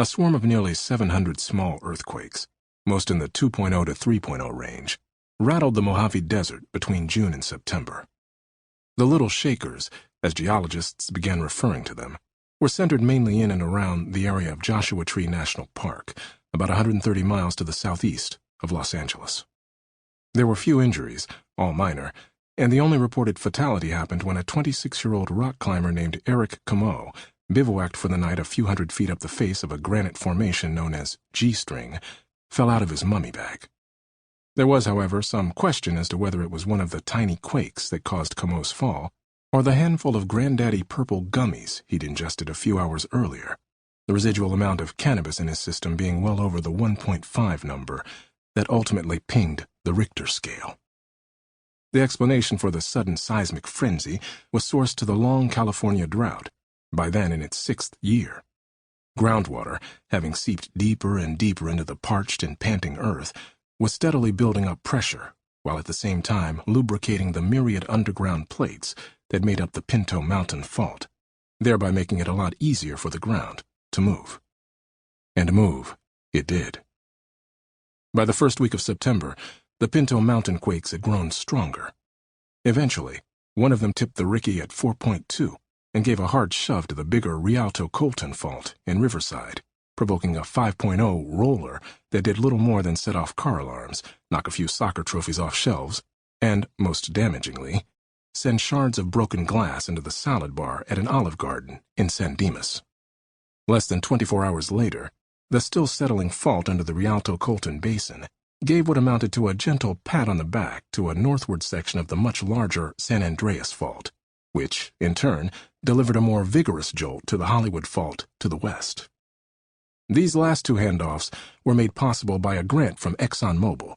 A swarm of nearly 700 small earthquakes, most in the 2.0 to 3.0 range, rattled the Mojave Desert between June and September. The little shakers, as geologists began referring to them, were centered mainly in and around the area of Joshua Tree National Park, about 130 miles to the southeast of Los Angeles. There were few injuries, all minor, and the only reported fatality happened when a 26-year-old rock climber named Eric Camo bivouacked for the night a few hundred feet up the face of a granite formation known as G-string, fell out of his mummy bag. There was, however, some question as to whether it was one of the tiny quakes that caused Camo's fall, or the handful of Granddaddy purple gummies he'd ingested a few hours earlier, the residual amount of cannabis in his system being well over the 1.5 number that ultimately pinged the Richter scale. The explanation for the sudden seismic frenzy was sourced to the long California drought, by then in its 6th year. Groundwater, having seeped deeper and deeper into the parched and panting earth, was steadily building up pressure, while at the same time lubricating the myriad underground plates that made up the Pinto Mountain Fault, thereby making it a lot easier for the ground to move. And move it did. By the first week of September, the Pinto Mountain quakes had grown stronger. Eventually, one of them tipped the Ricky at 4.2 and gave a hard shove to the bigger Rialto Colton Fault in Riverside, provoking a 5.0 roller that did little more than set off car alarms, knock a few soccer trophies off shelves, and, most damagingly, send shards of broken glass into the salad bar at an Olive Garden in San Dimas. Less than 24 hours later, the still settling fault under the Rialto Colton Basin gave what amounted to a gentle pat on the back to a northward section of the much larger San Andreas Fault, which, in turn, delivered a more vigorous jolt to the Hollywood Fault to the west. These last two handoffs were made possible by a grant from ExxonMobil,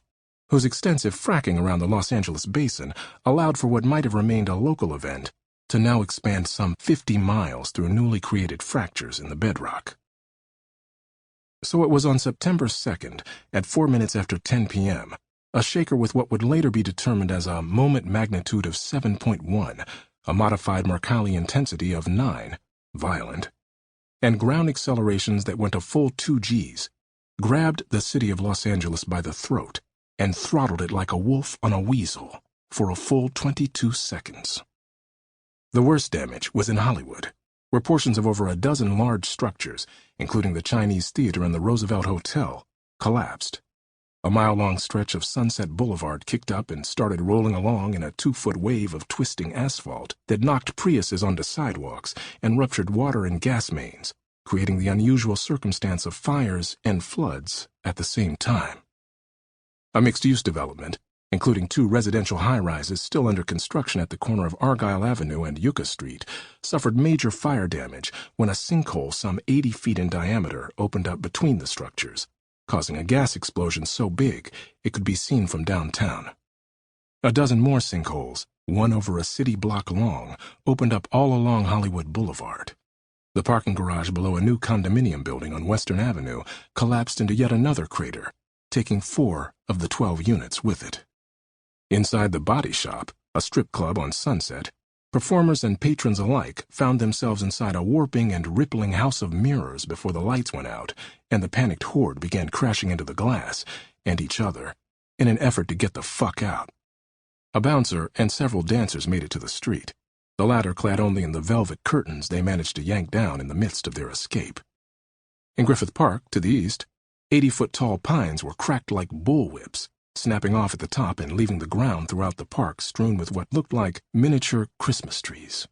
whose extensive fracking around the Los Angeles basin allowed for what might have remained a local event to now expand some 50 miles through newly created fractures in the bedrock. So it was on September 2nd, at 4 minutes after 10 p.m., a shaker with what would later be determined as a moment magnitude of 7.1, a modified Mercalli intensity of 9, violent, and ground accelerations that went a full 2 Gs, grabbed the city of Los Angeles by the throat and throttled it like a wolf on a weasel for a full 22 seconds. The worst damage was in Hollywood, where portions of over a dozen large structures, including the Chinese Theater and the Roosevelt Hotel, collapsed. A mile-long stretch of Sunset Boulevard kicked up and started rolling along in a 2-foot wave of twisting asphalt that knocked Priuses onto sidewalks and ruptured water and gas mains, creating the unusual circumstance of fires and floods at the same time. A mixed-use development, including 2 residential high-rises still under construction at the corner of Argyle Avenue and Yucca Street, suffered major fire damage when a sinkhole some 80 feet in diameter opened up between the structures, causing a gas explosion so big it could be seen from downtown. A dozen more sinkholes, one over a city block long, opened up all along Hollywood Boulevard. The parking garage below a new condominium building on Western Avenue collapsed into yet another crater, taking 4 of the 12 units with it. Inside the Body Shop, a strip club on Sunset, performers and patrons alike found themselves inside a warping and rippling house of mirrors before the lights went out and the panicked horde began crashing into the glass and each other in an effort to get the fuck out. A bouncer and several dancers made it to the street, the latter clad only in the velvet curtains they managed to yank down in the midst of their escape. In Griffith Park, to the east, 80-foot-tall pines were cracked like bullwhips, snapping off at the top and leaving the ground throughout the park strewn with what looked like miniature Christmas trees.